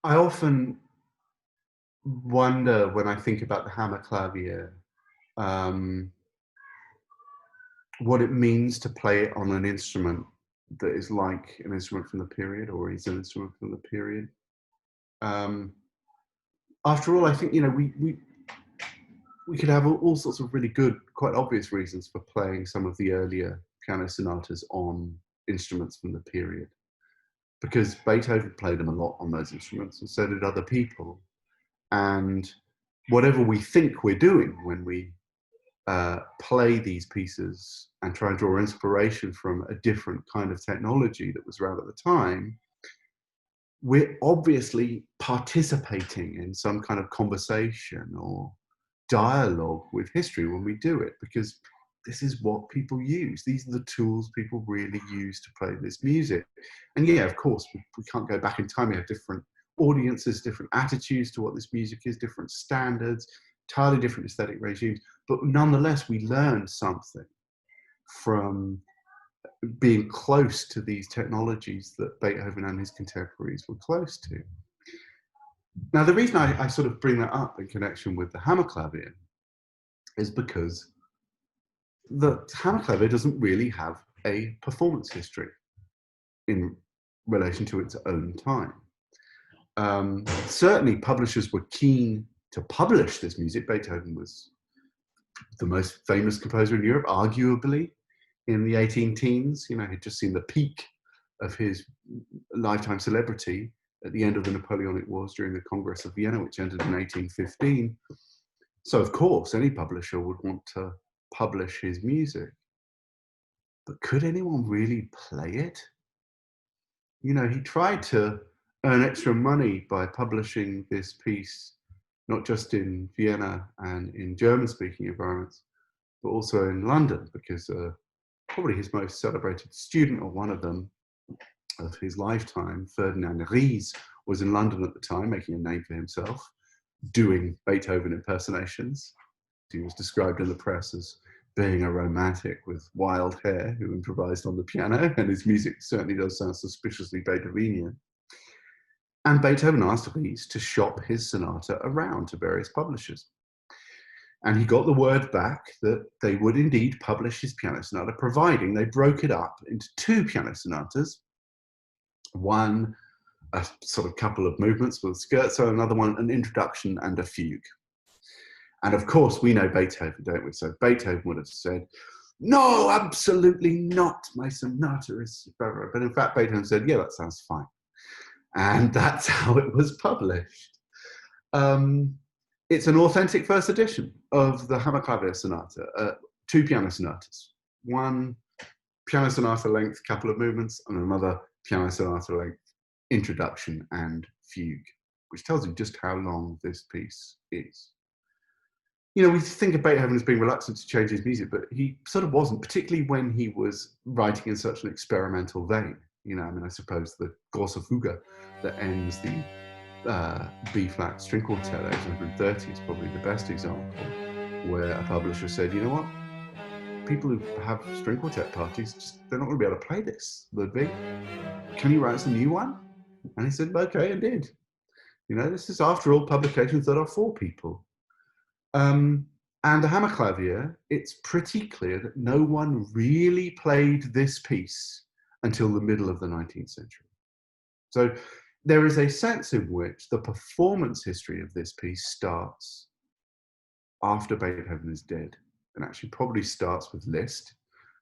I often wonder when I think about the Hammerklavier, um, what it means to play it on an instrument that is like an instrument from the period, or is an instrument from the period. Um, After all, I think we could have all sorts of really good, quite obvious reasons for playing some of the earlier piano sonatas on instruments from the period, because Beethoven played them a lot on those instruments, and so did other people. And whatever we think we're doing when we play these pieces and try and draw inspiration from a different kind of technology that was around at the time, we're obviously participating in some kind of conversation or dialogue with history when we do it, because this is what people use. These are the tools people really use to play this music. And yeah, of course, we can't go back in time. We have different audiences, different attitudes to what this music is, different standards, entirely different aesthetic regimes. But nonetheless, we learn something from being close to these technologies that Beethoven and his contemporaries were close to. Now, the reason I sort of bring that up in connection with the Hammerklavier is because the Hammerklavier doesn't really have a performance history in relation to its own time. Certainly, publishers were keen to publish this music. Beethoven was the most famous composer in Europe, arguably, in the 18 teens. You know, he'd just seen the peak of his lifetime celebrity at the end of the Napoleonic Wars during the Congress of Vienna, which ended in 1815. So, of course, any publisher would want to publish his music. But could anyone really play it? You know, he tried to earn extra money by publishing this piece, not just in Vienna and in German-speaking environments, but also in London, because probably his most celebrated student, or one of them, of his lifetime, Ferdinand Ries, was in London at the time, making a name for himself, doing Beethoven impersonations. He was described in the press as being a romantic with wild hair who improvised on the piano, and his music certainly does sound suspiciously Beethovenian. And Beethoven asked Ries to shop his sonata around to various publishers. And he got the word back that they would indeed publish his piano sonata, providing they broke it up into two piano sonatas. One, a sort of couple of movements with scherzo, another one, an introduction and a fugue. And of course, we know Beethoven, don't we? So Beethoven would have said, no, absolutely not. My sonata is forever. But in fact, Beethoven said, yeah, that sounds fine. And that's how it was published. It's an authentic first edition of the Hammerklavier sonata, two piano sonatas. One piano sonata length, couple of movements, and another piano sonata length, introduction and fugue, which tells you just how long this piece is. You know, we think of Beethoven as being reluctant to change his music, but he sort of wasn't, particularly when he was writing in such an experimental vein. You know, I mean, I suppose the Grosse Fuge that ends the B-flat string quartet, 830, is probably the best example, where a publisher said, you know what, people who have string quartet parties, they're not going to be able to play this, Ludwig. Can you write us a new one? And he said, okay, and did. You know, this is, after all, publications that are for people. And the Hammerklavier, it's pretty clear that no one really played this piece until the middle of the 19th century. So there is a sense in which the performance history of this piece starts after Beethoven is dead, and actually probably starts with Liszt.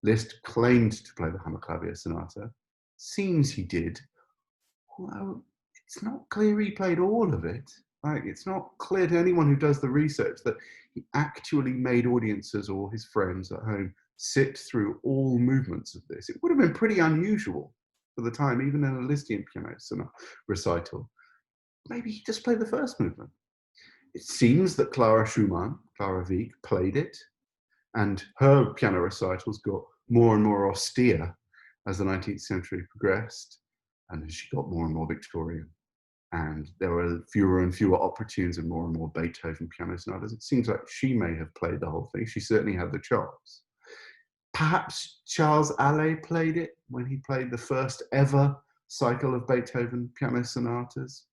Liszt claimed to play the Hammerklavier sonata. Seems he did, although it's not clear he played all of it. Like, it's not clear to anyone who does the research that he actually made audiences or his friends at home sit through all movements of this. It would have been pretty unusual for the time, even in a Lisztian piano sonata recital. Maybe he just played the first movement. It seems that Clara Schumann, Clara Wieck, played it, and her piano recitals got more and more austere as the 19th century progressed, and as she got more and more Victorian. And there were fewer and fewer opera tunes and more Beethoven piano sonatas. It seems like she may have played the whole thing. She certainly had the chops. Perhaps Charles Allais played it when he played the first ever cycle of Beethoven piano sonatas.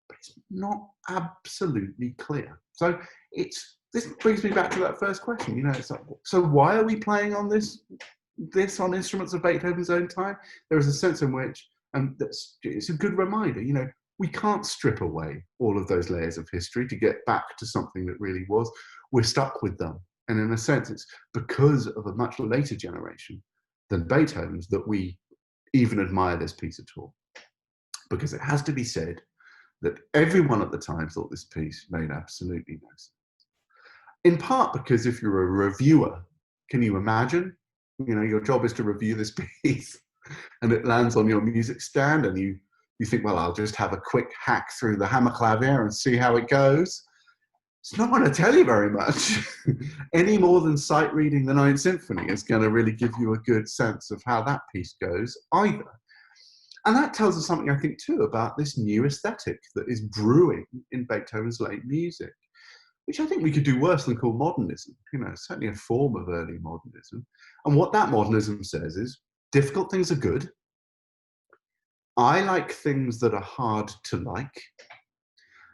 but it's not absolutely clear. So this brings me back to that first question. You know, it's like, so why are we playing on this on instruments of Beethoven's own time? There is a sense in which, and it's a good reminder, you know, we can't strip away all of those layers of history to get back to something that really was. We're stuck with them. And in a sense, it's because of a much later generation than Beethoven's that we even admire this piece at all. Because it has to be said that everyone at the time thought this piece made absolutely no sense. In part because if you're a reviewer, can you imagine? You know, your job is to review this piece and it lands on your music stand and you think, well, I'll just have a quick hack through the Hammerklavier and see how it goes. It's not going to tell you very much, any more than sight reading the Ninth Symphony is going to really give you a good sense of how that piece goes either. And that tells us something, I think, too, about this new aesthetic that is brewing in Beethoven's late music, which I think we could do worse than call modernism. You know, it's certainly a form of early modernism. And what that modernism says is, difficult things are good. I like things that are hard to like.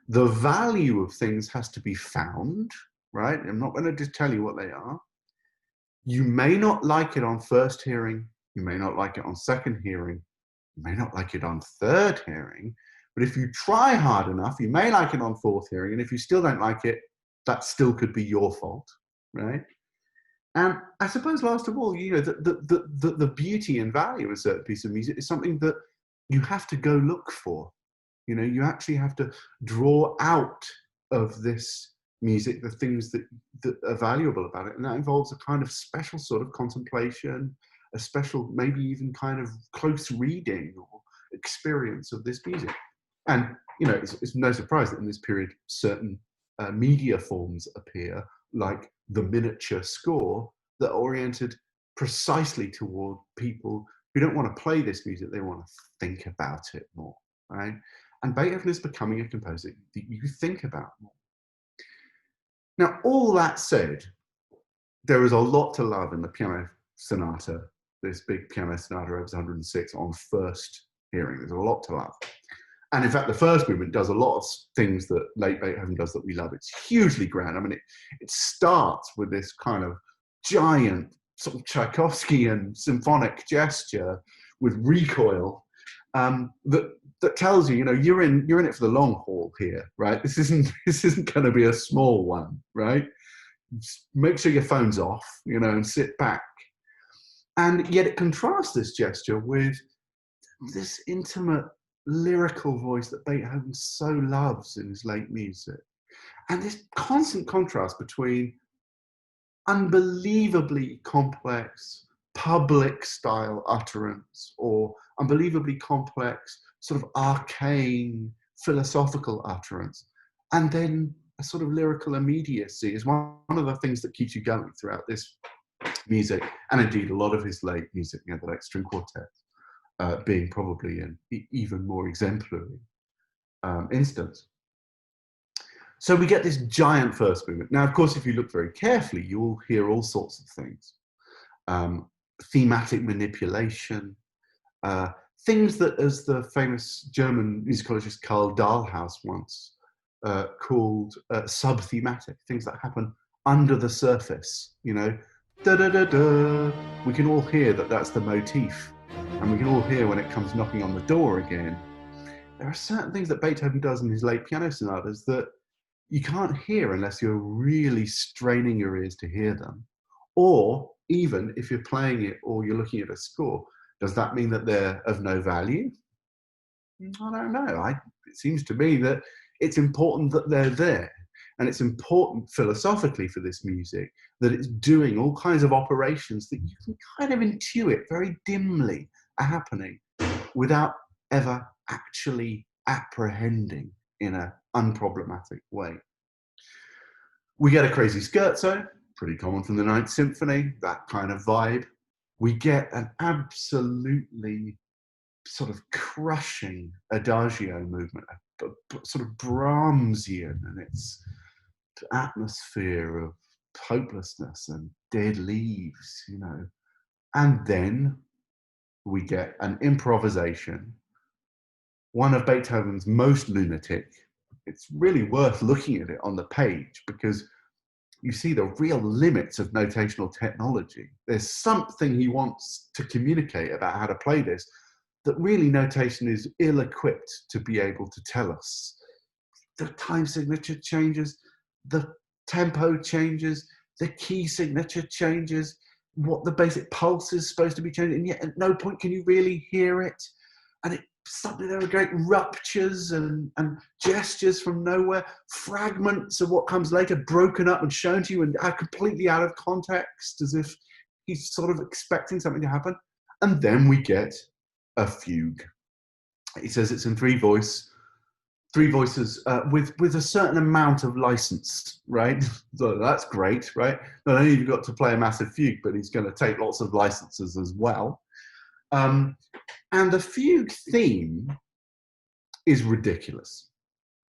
The value of things has to be found, right? I'm not going to just tell you what they are. You may not like it on first hearing. You may not like it on second hearing. You may not like it on third hearing. But if you try hard enough, you may like it on fourth hearing. And if you still don't like it, that still could be your fault, right? And I suppose, last of all, you know, the beauty and value of a certain piece of music is something that you have to go look for. You know, you actually have to draw out of this music the things that are valuable about it. And that involves a kind of special sort of contemplation, a special, maybe even kind of close reading or experience of this music. And, you know, it's no surprise that in this period, certain media forms appear, like the miniature score, that are oriented precisely toward people who don't want to play this music, they want to think about it more, right? And Beethoven is becoming a composer that you think about more. Now, all that said, there is a lot to love in the piano sonata, this big piano sonata, opus 106, on first hearing. There's a lot to love. And in fact, the first movement does a lot of things that late Beethoven does that we love. It's hugely grand. I mean, it starts with this kind of giant sort of Tchaikovskyan symphonic gesture with recoil that tells you, you know, you're in it for the long haul here, right? This isn't going to be a small one, right? Just make sure your phone's off, you know, and sit back. And yet it contrasts this gesture with this intimate lyrical voice that Beethoven so loves in his late music. And this constant contrast between unbelievably complex public style utterance or unbelievably complex sort of arcane philosophical utterance, and then a sort of lyrical immediacy is one of the things that keeps you going throughout this music, and indeed a lot of his late music, you know, the late string quartets, being probably an even more exemplary instance. So we get this giant first movement. Now, of course, if you look very carefully, you will hear all sorts of things. Thematic manipulation, things that, as the famous German musicologist Karl Dahlhaus once called sub-thematic, things that happen under the surface, you know, da-da-da-da. We can all hear that that's the motif. And we can all hear when it comes knocking on the door again. There are certain things that Beethoven does in his late piano sonatas that you can't hear unless you're really straining your ears to hear them. Or even if you're playing it or you're looking at a score, does that mean that they're of no value? I don't know. It seems to me that it's important that they're there. And it's important philosophically for this music that it's doing all kinds of operations that you can kind of intuit very dimly are happening without ever actually apprehending in an unproblematic way. We get a crazy scherzo, pretty common from the Ninth Symphony, that kind of vibe. We get an absolutely sort of crushing adagio movement, sort of Brahmsian, and its atmosphere of hopelessness and dead leaves, you know. And then we get an improvisation, one of Beethoven's most lunatic, it's really worth looking at it on the page, because you see the real limits of notational technology. There's something he wants to communicate about how to play this that really notation is ill-equipped to be able to tell us. The time signature changes, the tempo changes, the key signature changes, what the basic pulse is supposed to be changing, and yet at no point can you really hear it. And it suddenly there are great ruptures and gestures from nowhere, fragments of what comes later broken up and shown to you and are completely out of context, as if he's sort of expecting something to happen. And then we get a fugue. He says it's in three voices with a certain amount of license, right? So that's great, right? Not only have you got to play a massive fugue, but he's going to take lots of licenses as well. And the fugue theme is ridiculous.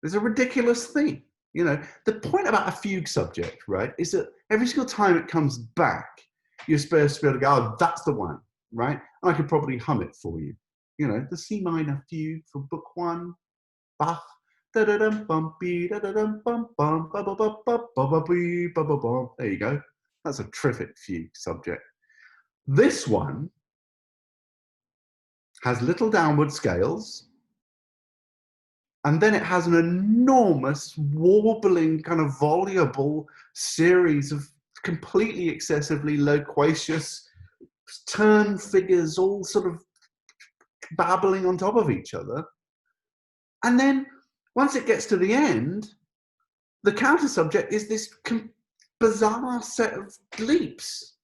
There's a ridiculous theme. You know, the point about a fugue subject, right, is that every single time it comes back, you're supposed to be able to go, oh, that's the one, right? And I could probably hum it for you. You know, the C minor fugue from Book 1, Bach. There you go. That's a terrific fugue subject. This one has little downward scales, and then it has an enormous warbling kind of voluble series of completely excessively loquacious turn figures, all sort of babbling on top of each other. And then once it gets to the end, the counter subject is this bizarre set of leaps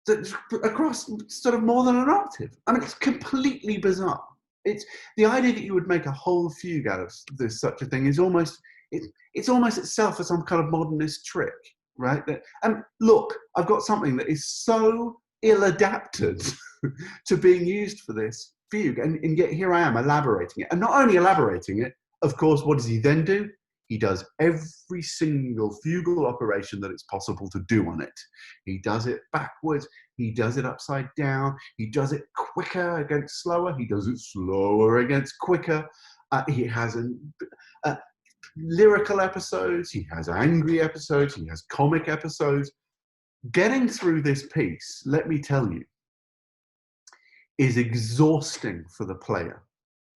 that across sort of more than an octave. I mean, it's completely bizarre. It's the idea that you would make a whole fugue out of this such a thing is almost it's almost itself a some kind of modernist trick, right? And look, I've got something that is so ill-adapted to being used for this fugue, and yet here I am elaborating it. And not only elaborating it, of course, what does he then do? He does every single fugal operation that it's possible to do on it. He does it backwards, he does it upside down, he does it quicker against slower, he does it slower against quicker. He has lyrical episodes, he has angry episodes, he has comic episodes. Getting through this piece, let me tell you, is exhausting for the player,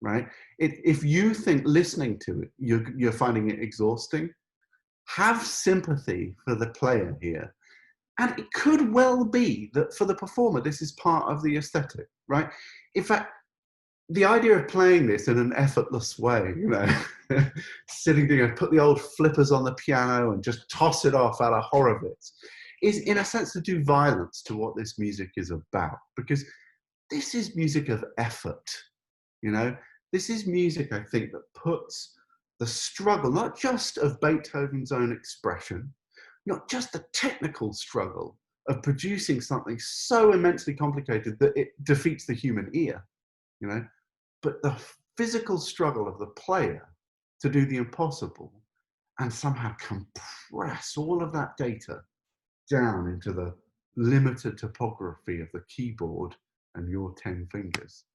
right? If you think listening to it, you're finding it exhausting, have sympathy for the player here. And it could well be that for the performer, this is part of the aesthetic, right? In fact, the idea of playing this in an effortless way, you know, sitting there, put the old flippers on the piano and just toss it off out of Horowitz, is in a sense to do violence to what this music is about, because this is music of effort, you know? This is music, I think, that puts the struggle, not just of Beethoven's own expression, not just the technical struggle of producing something so immensely complicated that it defeats the human ear, you know, but the physical struggle of the player to do the impossible and somehow compress all of that data down into the limited topography of the keyboard and your 10 fingers.